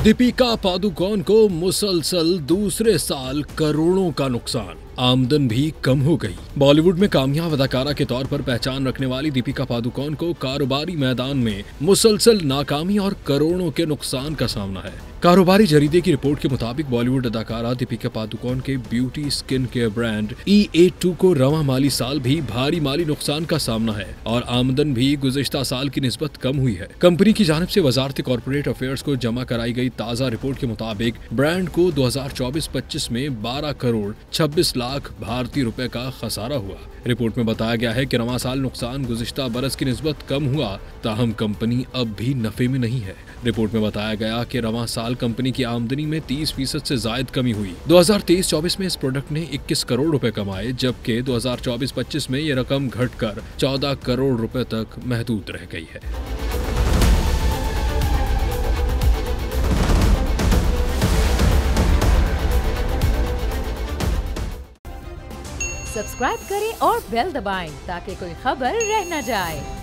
दीपिका पादुकोण को मुसलसल दूसरे साल करोड़ों का नुकसान, आमदन भी कम हो गई। बॉलीवुड में कामयाब अदाकारा के तौर पर पहचान रखने वाली दीपिका पादुकोण को कारोबारी मैदान में मुसलसल नाकामी और करोड़ों के नुकसान का सामना है। कारोबारी जरीदे की रिपोर्ट के मुताबिक बॉलीवुड अदाकारा दीपिका पादुकोण के beauty skin care brand E82 को रवां माली साल भी भारी माली नुकसान का सामना है और आमदन भी गुज़िश्ता साल की निस्बत कम हुई है। कंपनी की जानिब से वजारत कॉर्पोरेट अफेयर्स को जमा कराई गई ताज़ा रिपोर्ट के मुताबिक ब्रांड को 2024-25 में 12 करोड़ 26 लाख भारतीय रुपए का खसारा हुआ। रिपोर्ट में बताया गया है कि रवां साल नुकसान गुज़िश्ता बरस की निस्बत कम हुआ, ताहम कंपनी अब भी नफे में नहीं है। रिपोर्ट में बताया गया कि रवां साल कंपनी की आमदनी में 30% से जायद कमी हुई। 2023-24 में इस प्रोडक्ट ने 21 करोड़ रुपए कमाए, जबकि 2024-25 में ये रकम घटकर 14 करोड़ रुपए तक महदूद रह गई है। सब्सक्राइब करें और बेल दबाएं ताकि कोई खबर रह न जाए।